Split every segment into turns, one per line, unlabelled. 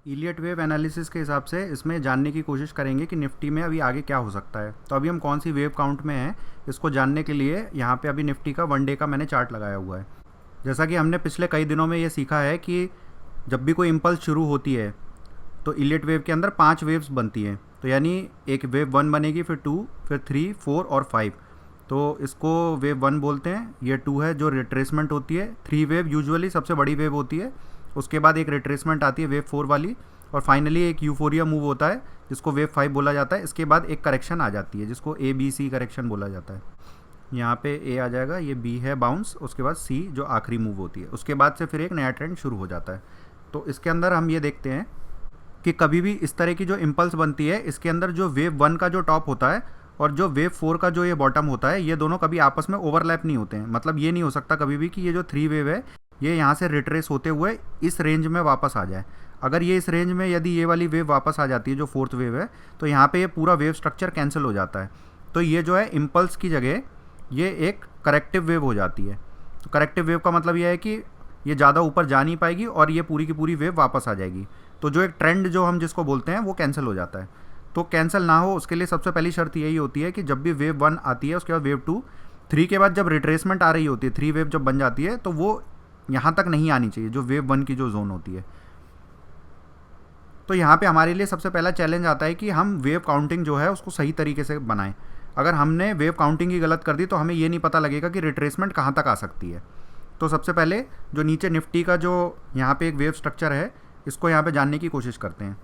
Elliot wave analysis के हिसाब से इसमें जानने की कोशिश करेंगे कि निफ्टी में अभी आगे क्या हो सकता है। तो अभी हम कौन सी वेव काउंट में हैं इसको जानने के लिए यहाँ पे अभी निफ्टी का 1 डे का मैंने चार्ट लगाया हुआ है। जैसा कि हमने पिछले कई दिनों में ये सीखा है कि जब भी कोई इम्पल्स शुरू होती है तो इलियट वेव के अंदर 5 वेव्स बनती हैं। तो यानी एक वेव 1 बनेगी, फिर 2, फिर 3, 4 और 5। तो इसको वेव 1 बोलते हैं। ये 2 है जो रिट्रेसमेंट होती है। 3 वेव यूजुअली सबसे बड़ी वेव होती है। उसके बाद एक रिट्रेसमेंट आती है वेव 4 वाली, और फाइनली एक यूफोरिया मूव होता है जिसको वेव 5 बोला जाता है। इसके बाद एक करेक्शन आ जाती है जिसको ABC करेक्शन बोला जाता है। यहाँ पे A आ जाएगा, ये B है बाउंस, उसके बाद C जो आखिरी मूव होती है। उसके बाद से फिर एक नया ट्रेंड शुरू हो जाता है। तो इसके अंदर हम ये देखते हैं कि कभी भी इस तरह की जो इम्पल्स बनती है इसके अंदर जो वेव 1 का जो टॉप होता है और जो वेव 4 का जो ये बॉटम होता है, ये दोनों कभी आपस में ओवरलैप नहीं होते हैं। मतलब ये नहीं हो सकता कभी भी कि ये जो 3 वेव है ये यहाँ से रिट्रेस होते हुए इस रेंज में वापस आ जाए। अगर ये इस रेंज में यदि ये वाली वेव वापस आ जाती है जो 4th वेव है, तो यहाँ पे ये पूरा वेव स्ट्रक्चर कैंसिल हो जाता है। तो ये जो है इम्पल्स की जगह ये एक करेक्टिव वेव हो जाती है। तो करेक्टिव वेव का मतलब ये है कि ये ज़्यादा ऊपर जा नहीं पाएगी और ये पूरी की पूरी वेव वापस आ जाएगी। तो जो एक ट्रेंड जो हम जिसको बोलते हैं वो कैंसिल हो जाता है। तो कैंसिल ना हो उसके लिए सबसे पहली शर्त यही होती है कि जब भी वेव 1 आती है उसके बाद वेव 2, 3 के बाद जब रिट्रेसमेंट आ रही होती है, 3 वेव जब बन जाती है तो वो यहाँ तक नहीं आनी चाहिए जो वेव 1 की जो जोन होती है। तो यहाँ पे हमारे लिए सबसे पहला चैलेंज आता है कि हम वेव काउंटिंग जो है उसको सही तरीके से बनाएं। अगर हमने वेव काउंटिंग ही गलत कर दी तो हमें ये नहीं पता लगेगा कि रिट्रेसमेंट कहाँ तक आ सकती है। तो सबसे पहले जो नीचे निफ्टी का जो यहाँ पे एक वेव स्ट्रक्चर है इसको यहाँ पे जानने की कोशिश करते हैं।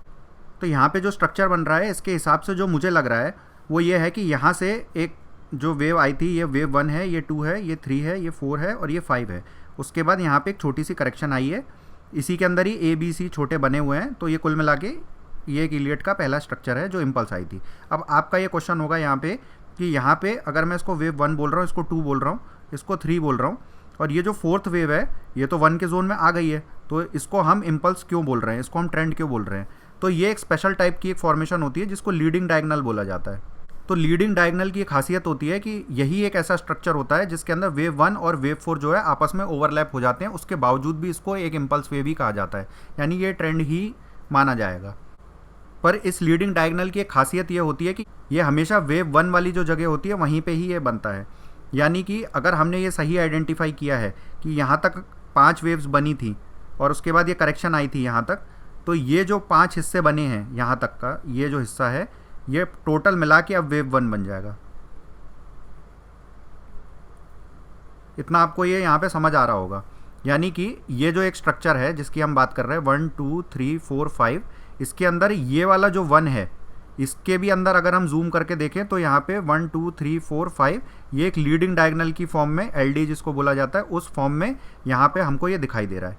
तो यहाँ पे जो स्ट्रक्चर बन रहा है इसके हिसाब से जो मुझे लग रहा है वो ये है कि यहाँ से एक जो वेव आई थी, ये वेव 1 है, ये 2 है, ये 3 है, ये 4 है और ये 5 है। उसके बाद यहाँ पे एक छोटी सी करेक्शन आई है, इसी के अंदर ही ABC छोटे बने हुए हैं। तो ये कुल मिला के ये एक इलियट का पहला स्ट्रक्चर है जो इम्पल्स आई थी। अब आपका ये क्वेश्चन होगा यहाँ पे कि यहाँ पे अगर मैं इसको वेव 1 बोल रहा हूँ, इसको 2 बोल रहा हूँ, इसको 3 बोल रहा हूँ, और ये जो 4th वेव है ये तो 1 के जोन में आ गई है, तो इसको हम इम्पल्स क्यों बोल रहे हैं, इसको हम ट्रेंड क्यों बोल रहे हैं? तो ये एक स्पेशल टाइप की एक फॉर्मेशन होती है जिसको लीडिंग डायगोनल बोला जाता है। तो लीडिंग डायगोनल की एक खासियत होती है कि यही एक ऐसा स्ट्रक्चर होता है जिसके अंदर वेव 1 और वेव 4 जो है आपस में ओवरलैप हो जाते हैं, उसके बावजूद भी इसको एक इम्पल्स वेव ही कहा जाता है, यानी ये ट्रेंड ही माना जाएगा। पर इस लीडिंग डायगोनल की एक खासियत ये होती है कि ये हमेशा वेव 1 वाली जो जगह होती है वहीं पे ही ये बनता है। यानी कि अगर हमने ये सही आइडेंटिफाई किया है कि यहाँ तक 5 वेव्स बनी थी और उसके बाद ये करेक्शन आई थी यहाँ तक, तो ये जो 5 हिस्से बने हैं यहाँ तक का ये जो हिस्सा है ये टोटल मिला के अब वेव 1 बन जाएगा। इतना आपको ये यहाँ पे समझ आ रहा होगा। यानी कि ये जो एक स्ट्रक्चर है जिसकी हम बात कर रहे हैं 1 2 3 4 5, इसके अंदर ये वाला जो 1 है इसके भी अंदर अगर हम जूम करके देखें तो यहाँ पे 1 2 3 4 5 ये एक लीडिंग डायगोनल की फॉर्म में, LD जिसको बोला जाता है, उस फॉर्म में यहाँ पे हमको ये दिखाई दे रहा है।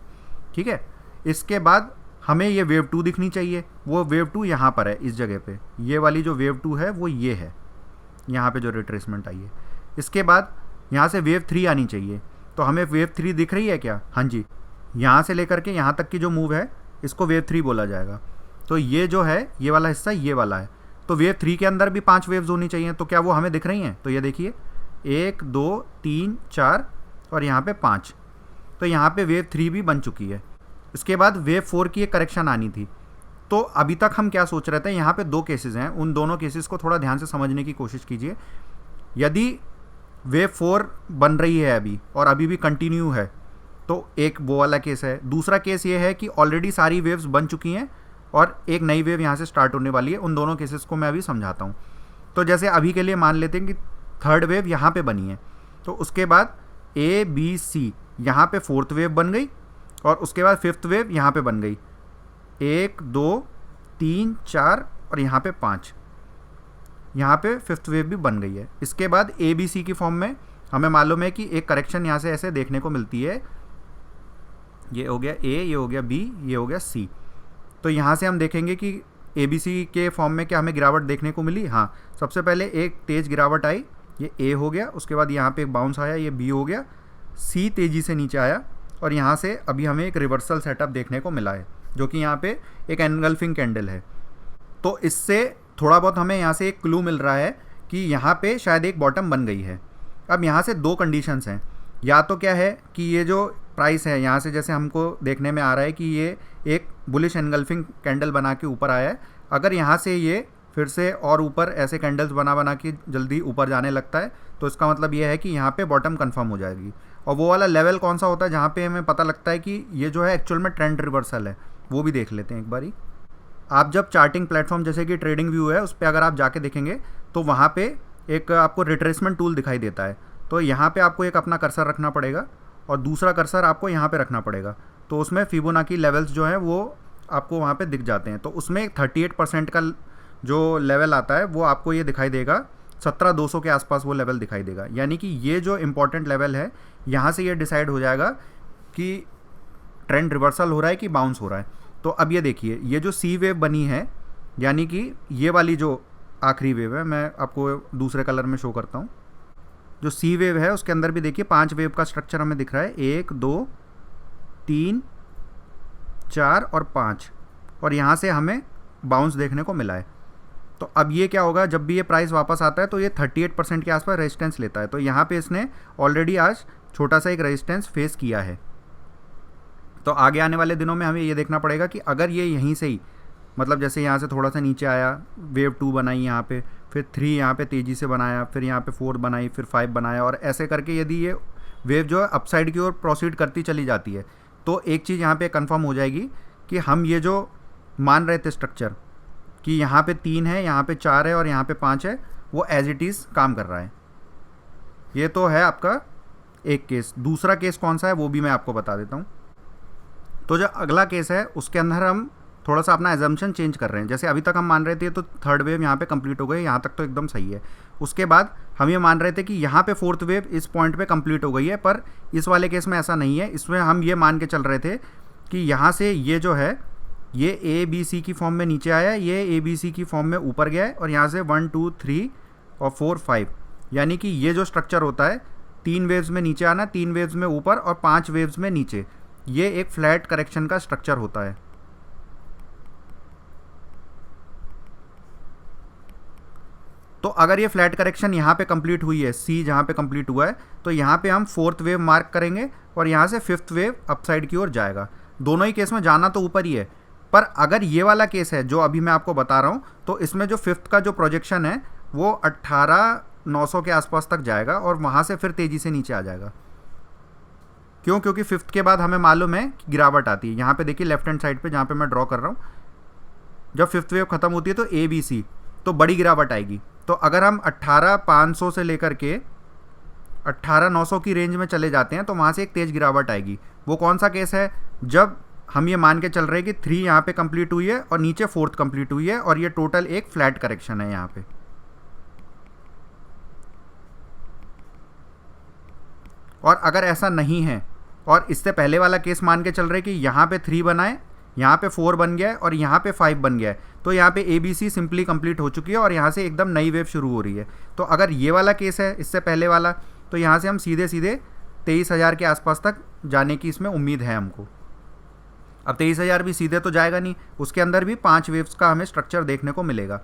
ठीक है, इसके बाद हमें ये वेव 2 दिखनी चाहिए। वो वेव 2 यहाँ पर है इस जगह पे, ये वाली जो वेव 2 है वो ये है, यहाँ पे जो रिट्रेसमेंट आई है। इसके बाद यहाँ से वेव 3 आनी चाहिए। तो हमें वेव 3 दिख रही है क्या? हाँ जी, यहाँ से लेकर के यहाँ तक की जो मूव है इसको वेव 3 बोला जाएगा। तो ये जो है ये वाला हिस्सा ये वाला है। तो वेव 3 के अंदर भी 5 वेव्स होनी चाहिए। तो क्या वो हमें दिख रही हैं? तो ये देखिए 1 2 3 4 और यहाँ पे 5। तो यहाँ पे वेव 3 भी बन चुकी है। इसके बाद वेव 4 की एक करेक्शन आनी थी। तो अभी तक हम क्या सोच रहे थे, यहाँ पे 2 केसेस हैं, उन दोनों केसेस को थोड़ा ध्यान से समझने की कोशिश कीजिए। यदि वेव 4 बन रही है अभी और अभी भी कंटिन्यू है तो एक वो वाला केस है। दूसरा केस ये है कि ऑलरेडी सारी वेव्स बन चुकी हैं और एक नई वेव यहाँ से स्टार्ट होने वाली है। उन दोनों केसेस को मैं अभी समझाता हूँ। तो जैसे अभी के लिए मान लेते हैं कि 3rd वेव यहाँ पे बनी है, तो उसके बाद ABC यहाँ पे 4th वेव बन गई और उसके बाद 5th वेव यहाँ पे बन गई, 1 2 3 4 और यहाँ पे 5, यहाँ पे 5th वेव भी बन गई है। इसके बाद ABC की फॉर्म में हमें मालूम है कि एक करेक्शन यहाँ से ऐसे देखने को मिलती है। ये हो गया A, ये हो गया B, ये हो गया C। तो यहाँ से हम देखेंगे कि ABC के फॉर्म में क्या हमें गिरावट देखने को मिली? हाँ, सबसे पहले एक तेज़ गिरावट आई, ये A हो गया। उसके बाद यहाँ पे एक बाउंस आया, ये B हो गया। C तेज़ी से नीचे आया और यहाँ से अभी हमें एक रिवर्सल सेटअप देखने को मिला है जो कि यहाँ पे एक एनगल्फिंग कैंडल है। तो इससे थोड़ा बहुत हमें यहाँ से एक क्लू मिल रहा है कि यहाँ पे शायद एक बॉटम बन गई है। अब यहाँ से 2 कंडीशंस हैं। या तो क्या है कि ये जो प्राइस है यहाँ से जैसे हमको देखने में आ रहा है कि ये एक बुलिश एनगल्फिंग कैंडल बना के ऊपर आया है। अगर यहाँ से ये फिर से और ऊपर ऐसे कैंडल्स बना के जल्दी ऊपर जाने लगता है तो इसका मतलब ये है कि यहाँ पे बॉटम कंफर्म हो जाएगी। और वो वाला लेवल कौन सा होता है जहाँ पे हमें पता लगता है कि ये जो है एक्चुअल में ट्रेंड रिवर्सल है, वो भी देख लेते हैं एक बारी। आप जब चार्टिंग प्लेटफॉर्म जैसे कि ट्रेडिंग व्यू है उस पर अगर आप जाके देखेंगे तो वहाँ पे एक आपको रिट्रेसमेंट टूल दिखाई देता है। तो यहाँ पे आपको एक अपना कर्सर रखना पड़ेगा और दूसरा कर्सर आपको यहाँ पे रखना पड़ेगा। तो उसमें फिबोनाची लेवल्स जो हैं वो आपको वहाँ पे दिख जाते हैं। तो उसमें 38% का जो लेवल आता है वो आपको ये दिखाई देगा, 17,200 के आसपास वो लेवल दिखाई देगा। यानी कि ये जो इम्पोर्टेंट लेवल है यहाँ से ये डिसाइड हो जाएगा कि ट्रेंड रिवर्सल हो रहा है कि बाउंस हो रहा है। तो अब ये देखिए, ये जो सी वेव बनी है, यानी कि ये वाली जो आखिरी वेव है, मैं आपको दूसरे कलर में शो करता हूँ। जो सी वेव है उसके अंदर भी देखिए 5 वेव का स्ट्रक्चर हमें दिख रहा है, 1 2 3 4 और 5, और यहाँ से हमें बाउंस देखने को मिला है। तो अब ये क्या होगा, जब भी ये प्राइस वापस आता है तो ये 38% के आसपास रेजिस्टेंस लेता है। तो यहाँ पे इसने ऑलरेडी आज छोटा सा एक रेजिस्टेंस फेस किया है। तो आगे आने वाले दिनों में हमें ये देखना पड़ेगा कि अगर ये यहीं से ही, मतलब जैसे यहाँ से थोड़ा सा नीचे आया, वेव 2 बनाई यहाँ पे, फिर 3 यहाँ पे तेज़ी से बनाया, फिर यहाँ पे 4 बनाई, फिर 5 बनाया, और ऐसे करके यदि ये वेव जो है अपसाइड की ओर प्रोसीड करती चली जाती है तो एक चीज़ यहाँ पे कंफर्म हो जाएगी कि हम ये जो मान रहे थे स्ट्रक्चर कि यहाँ पे 3 है, यहाँ पे 4 है और यहाँ पे 5 है, वो एज इट इज़ काम कर रहा है। ये तो है आपका एक केस। दूसरा केस कौन सा है वो भी मैं आपको बता देता हूँ। तो जो अगला केस है उसके अंदर हम थोड़ा सा अपना एजम्पशन चेंज कर रहे हैं। जैसे अभी तक हम मान रहे थे तो थर्ड वेव यहाँ पे कंप्लीट हो गई, यहाँ तक तो एकदम सही है। उसके बाद हम ये मान रहे थे कि यहाँ पे फोर्थ वेव इस पॉइंट पे कंप्लीट हो गई है, पर इस वाले केस में ऐसा नहीं है। इसमें हम ये मान के चल रहे थे कि यहाँ से ये जो है ये ए बी सी की फॉर्म में नीचे आया, ये ए बी सी की फॉर्म में ऊपर गया है, और यहाँ से 1 2 3 और 4 5, यानी कि ये जो स्ट्रक्चर होता है 3 वेव्स में नीचे आना, 3 वेव्स में ऊपर और 5 वेव्स में नीचे, ये एक फ्लैट करेक्शन का स्ट्रक्चर होता है। तो अगर ये फ्लैट करेक्शन यहाँ पे कंप्लीट हुई है, सी जहाँ पे कंप्लीट हुआ है, तो यहाँ पे हम फोर्थ वेव मार्क करेंगे और यहाँ से फिफ्थ वेव अपसाइड की ओर जाएगा। दोनों ही केस में जाना तो ऊपर ही है, पर अगर ये वाला केस है जो अभी मैं आपको बता रहा हूँ तो इसमें जो फिफ्थ का जो प्रोजेक्शन है वो 18,900 के आसपास तक जाएगा और वहाँ से फिर तेज़ी से नीचे आ जाएगा। क्यों? क्योंकि फिफ्थ के बाद हमें मालूम है कि गिरावट आती है। यहाँ पे देखिए लेफ्ट हैंड साइड पे जहाँ पे मैं ड्रॉ कर रहा हूँ, जब फिफ्थ वेव खत्म होती है तो ए बी सी, तो बड़ी गिरावट आएगी। तो अगर हम 18,500 से लेकर के 18,900 की रेंज में चले जाते हैं तो वहाँ से एक तेज़ गिरावट आएगी। वो कौन सा केस है? जब हम ये मान के चल रहे हैं कि 3 यहाँ पे कंप्लीट हुई है और नीचे फोर्थ कंप्लीट हुई है और ये टोटल एक फ्लैट करेक्शन है यहाँ पे। और अगर ऐसा नहीं है और इससे पहले वाला केस मान के चल रहे हैं कि यहाँ पे 3 बनाए, यहाँ पे 4 बन गया है और यहाँ पे 5 बन गया है, तो यहाँ पे A B C simply complete हो चुकी है और यहाँ से एकदम नई वेव शुरू हो रही है। तो अगर ये वाला केस है इससे पहले वाला, तो यहाँ से हम सीधे सीधे 23,000 के आसपास तक जाने की इसमें उम्मीद है हमको। अब 23,000 भी सीधे तो जाएगा नहीं, उसके अंदर भी 5 वेव्स का हमें स्ट्रक्चर देखने को मिलेगा।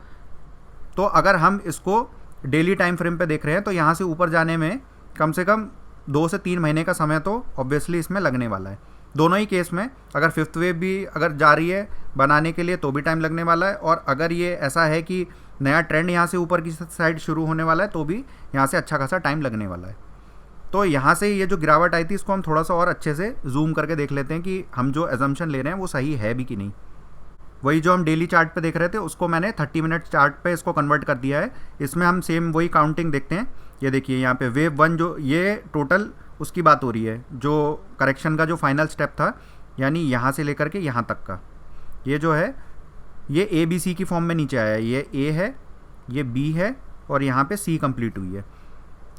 तो अगर हम इसको डेली टाइम फ्रेम पे देख रहे हैं तो यहाँ से ऊपर जाने में कम से कम 2 से 3 महीने का समय तो ऑब्वियसली इसमें लगने वाला है। दोनों ही केस में अगर फिफ्थ वेव भी अगर जा रही है बनाने के लिए तो भी टाइम लगने वाला है, और अगर ये ऐसा है कि नया ट्रेंड यहाँ से ऊपर की साइड शुरू होने वाला है तो भी यहाँ से अच्छा खासा टाइम लगने वाला है। तो यहाँ से ये जो गिरावट आई थी इसको हम थोड़ा सा और अच्छे से जूम करके देख लेते हैं कि हम जो एजम्पशन ले रहे हैं वो सही है भी कि नहीं। वही जो हम डेली चार्ट पे देख रहे थे उसको मैंने 30 मिनट चार्ट पे इसको कन्वर्ट कर दिया है। इसमें हम सेम वही काउंटिंग देखते हैं। ये देखिए यहाँ पे वेव 1 जो ये टोटल उसकी बात हो रही है जो करेक्शन का जो फाइनल स्टेप था, यानी यहाँ से लेकर के यहाँ तक का, ये जो है ये ए बी सी की फॉर्म में नीचे आया है। ये ए है, ये बी है और यहाँ पे सी कंप्लीट हुई है।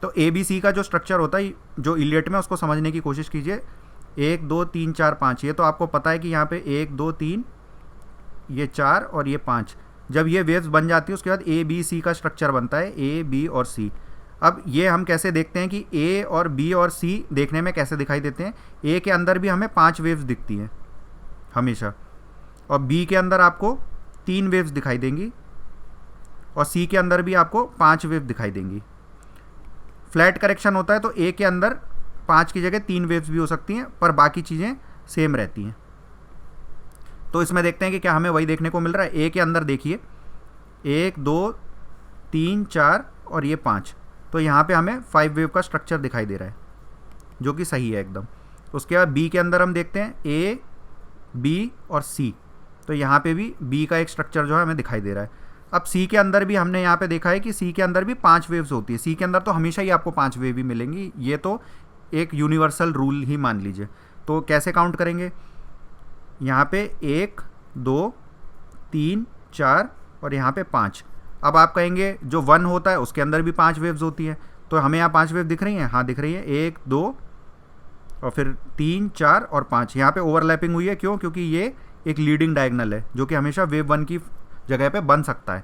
तो ए बी सी का जो स्ट्रक्चर होता है जो इलियट में, उसको समझने की कोशिश कीजिए। 1 2 3 4 5, ये तो आपको पता है कि यहाँ पे 1 2 3 ये 4 और ये 5। जब ये वेव्स बन जाती है उसके बाद ए बी सी का स्ट्रक्चर बनता है, ए बी और सी। अब ये हम कैसे देखते हैं कि ए और बी और सी देखने में कैसे दिखाई देते हैं। ए के अंदर भी हमें 5 वेव्स दिखती हैं हमेशा, और बी के अंदर आपको 3 वेव्स दिखाई देंगी, और सी के अंदर भी आपको 5 वेव दिखाई देंगी। फ्लैट करेक्शन होता है तो ए के अंदर 5 की जगह 3 वेव्स भी हो सकती हैं, पर बाकी चीज़ें सेम रहती हैं। तो इसमें देखते हैं कि क्या हमें वही देखने को मिल रहा है। ए के अंदर देखिए 1 2 3 4 और ये 5, तो यहाँ पे हमें 5 वेव का स्ट्रक्चर दिखाई दे रहा है, जो कि सही है एकदम। उसके बाद बी के अंदर हम देखते हैं ए बी और सी, तो यहाँ पे भी बी का एक स्ट्रक्चर जो है हमें दिखाई दे रहा है। अब सी के अंदर भी हमने यहाँ पे देखा है कि सी के अंदर भी 5 वेव्स होती है। सी के अंदर तो हमेशा ही आपको 5 वेव ही मिलेंगी, ये तो एक यूनिवर्सल रूल ही मान लीजिए। तो कैसे काउंट करेंगे, यहाँ पे 1 2 3 4 और यहाँ पे 5। अब आप कहेंगे जो 1 होता है उसके अंदर भी 5 वेव्स होती है, तो हमें यहाँ 5 वेव दिख रही हैं, हाँ दिख रही है, 1 2 और फिर 3 4 और 5। यहाँ पे ओवरलैपिंग हुई है, क्यों? क्योंकि ये एक लीडिंग डायगोनल है जो कि हमेशा वेव 1 की जगह पे बन सकता है।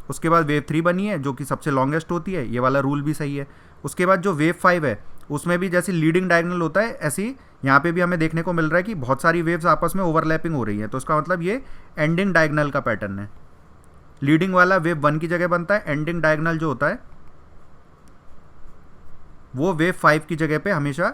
उसके बाद वेव 3 बनी है जो कि सबसे लॉन्गेस्ट होती है, ये वाला रूल भी सही है। उसके बाद जो वेव 5 है उसमें भी जैसे लीडिंग डायगोनल होता है, ऐसी यहाँ पे भी हमें देखने को मिल रहा है कि बहुत सारी वेव्स आपस में ओवरलैपिंग हो रही है, तो उसका मतलब ये एंडिंग डायगोनल का पैटर्न है। लीडिंग वाला वेव 1 की जगह बनता है, एंडिंग डायगोनल जो होता है वो वेव 5 की जगह पे हमेशा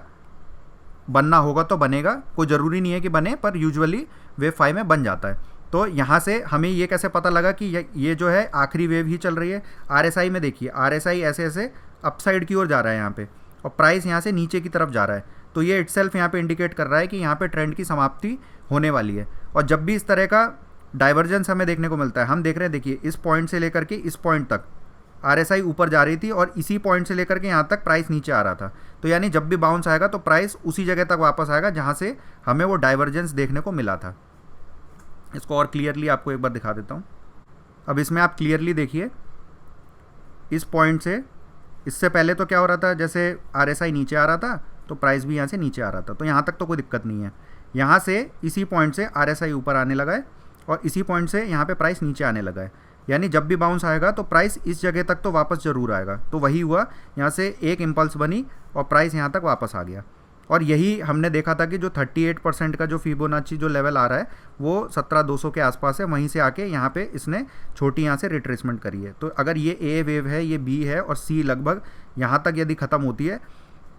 बनना होगा तो बनेगा, कोई ज़रूरी नहीं है कि बने, पर यूजुअली वेव 5 में बन जाता है। तो यहाँ से हमें ये कैसे पता लगा कि ये जो है आखिरी वेव ही चल रही है। RSI में देखिए, RSI ऐसे ऐसे अपसाइड की ओर जा रहा है यहाँ पे, और प्राइस यहाँ से नीचे की तरफ जा रहा है, तो ये इटसेल्फ यहाँ पे इंडिकेट कर रहा है कि यहाँ पे ट्रेंड की समाप्ति होने वाली है। और जब भी इस तरह का डाइवर्जेंस हमें देखने को मिलता है, हम देख रहे हैं, देखिए इस पॉइंट से लेकर के इस पॉइंट तक RSI ऊपर जा रही थी और इसी पॉइंट से लेकर के यहाँ तक प्राइस नीचे आ रहा था। तो यानी जब भी बाउंस आएगा तो प्राइस उसी जगह तक वापस आएगा जहाँ से हमें वो डाइवर्जेंस देखने को मिला था। इसको और क्लियरली आपको एक बार दिखा देता हूँ। अब इसमें आप क्लियरली देखिए, इस पॉइंट से इससे पहले तो क्या हो रहा था, जैसे RSI नीचे आ रहा था तो प्राइस भी यहाँ से नीचे आ रहा था, तो यहाँ तक तो कोई दिक्कत नहीं है। यहाँ से इसी पॉइंट से RSI ऊपर आने लगा है और इसी पॉइंट से यहाँ पे प्राइस नीचे आने लगा है, यानी जब भी बाउंस आएगा तो प्राइस इस जगह तक तो वापस ज़रूर आएगा। तो वही हुआ, यहाँ से एक इम्पल्स बनी और प्राइस यहाँ तक वापस आ गया। और यही हमने देखा था कि जो 38% का जो फिबोनाची जो लेवल आ रहा है वो 17200 के आसपास है, वहीं से आके यहाँ पे इसने छोटी यहाँ से रिट्रेसमेंट करी है। तो अगर ये ए वेव है, ये बी है और सी लगभग यहाँ तक यदि ख़त्म होती है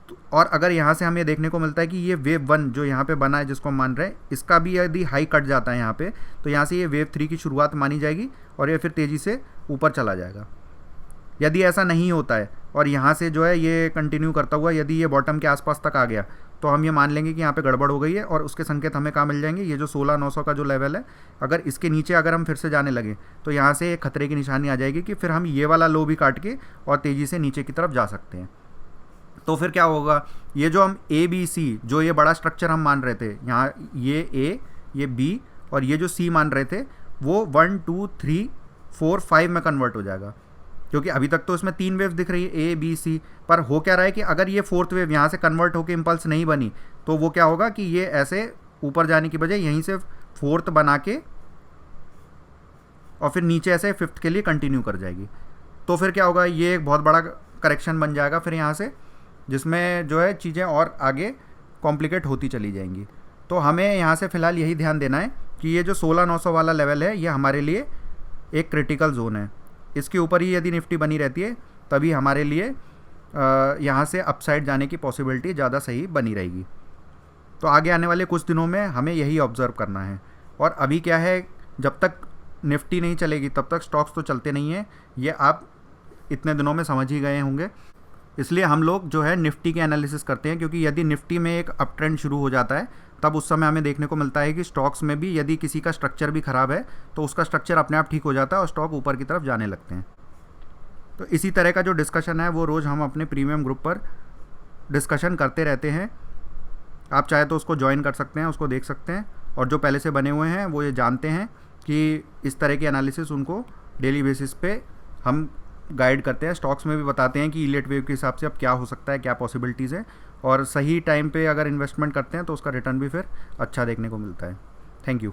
तो, और अगर यहाँ से हमें देखने को मिलता है कि ये वेव 1 जो यहाँ पे बना है जिसको हम मान रहे हैं, इसका भी यदि हाई कट जाता है यहाँ पे, तो यहाँ से ये वेव 3 की शुरुआत मानी जाएगी और ये फिर तेज़ी से ऊपर चला जाएगा। यदि ऐसा नहीं होता है और यहाँ से जो है ये कंटिन्यू करता हुआ यदि ये बॉटम के आसपास तक आ गया, तो हम ये मान लेंगे कि यहाँ पे गड़बड़ हो गई है और उसके संकेत हमें कहाँ मिल जाएंगे, ये जो 16900 का जो लेवल है, अगर इसके नीचे अगर हम फिर से जाने लगे तो यहाँ से एक खतरे की निशानी आ जाएगी कि फिर हम ये वाला लो भी काट के और तेज़ी से नीचे की तरफ जा सकते हैं। तो फिर क्या होगा, ये जो हम ABC जो ये बड़ा स्ट्रक्चर हम मान रहे थे, यहाँ ये A ये B और ये जो C मान रहे थे, वो 1 2 3 4 5 में कन्वर्ट हो जाएगा, क्योंकि अभी तक तो इसमें 3 वेव दिख रही है A B C, पर हो क्या रहा है कि अगर ये 4th वेव यहाँ से कन्वर्ट होकर इम्पल्स नहीं बनी तो वो क्या होगा कि ये ऐसे ऊपर जाने की बजाय यहीं से 4th बना के और फिर नीचे ऐसे 5th के लिए कंटिन्यू कर जाएगी। तो फिर क्या होगा, ये एक बहुत बड़ा करेक्शन बन जाएगा फिर यहाँ से, जिसमें जो है चीज़ें और आगे कॉम्प्लिकेट होती चली जाएंगी। तो हमें यहाँ से फ़िलहाल यही ध्यान देना है कि ये जो 16900 वाला लेवल है ये हमारे लिए एक क्रिटिकल जोन है। इसके ऊपर ही यदि निफ्टी बनी रहती है तभी हमारे लिए यहाँ से अपसाइड जाने की पॉसिबिलिटी ज़्यादा सही बनी रहेगी। तो आगे आने वाले कुछ दिनों में हमें यही ऑब्ज़र्व करना है। और अभी क्या है, जब तक निफ्टी नहीं चलेगी तब तक स्टॉक्स तो चलते नहीं हैं, ये आप इतने दिनों में समझ ही गए होंगे। इसलिए हम लोग जो है निफ्टी के एनालिसिस करते हैं, क्योंकि यदि निफ्टी में एक अप ट्रेंड शुरू हो जाता है तब उस समय हमें देखने को मिलता है कि स्टॉक्स में भी यदि किसी का स्ट्रक्चर भी ख़राब है तो उसका स्ट्रक्चर अपने आप ठीक हो जाता है और स्टॉक ऊपर की तरफ जाने लगते हैं। तो इसी तरह का जो डिस्कशन है वो रोज़ हम अपने प्रीमियम ग्रुप पर डिस्कशन करते रहते हैं। आप चाहे तो उसको ज्वाइन कर सकते हैं, उसको देख सकते हैं, और जो पहले से बने हुए हैं वो ये जानते हैं कि इस तरह की एनालिसिस उनको डेली बेसिस पे हम गाइड करते हैं। स्टॉक्स में भी बताते हैं कि इलेट वेव के हिसाब से अब क्या हो सकता है, क्या पॉसिबिलिटीज़ है, और सही टाइम पे अगर इन्वेस्टमेंट करते हैं तो उसका रिटर्न भी फिर अच्छा देखने को मिलता है। Thank you.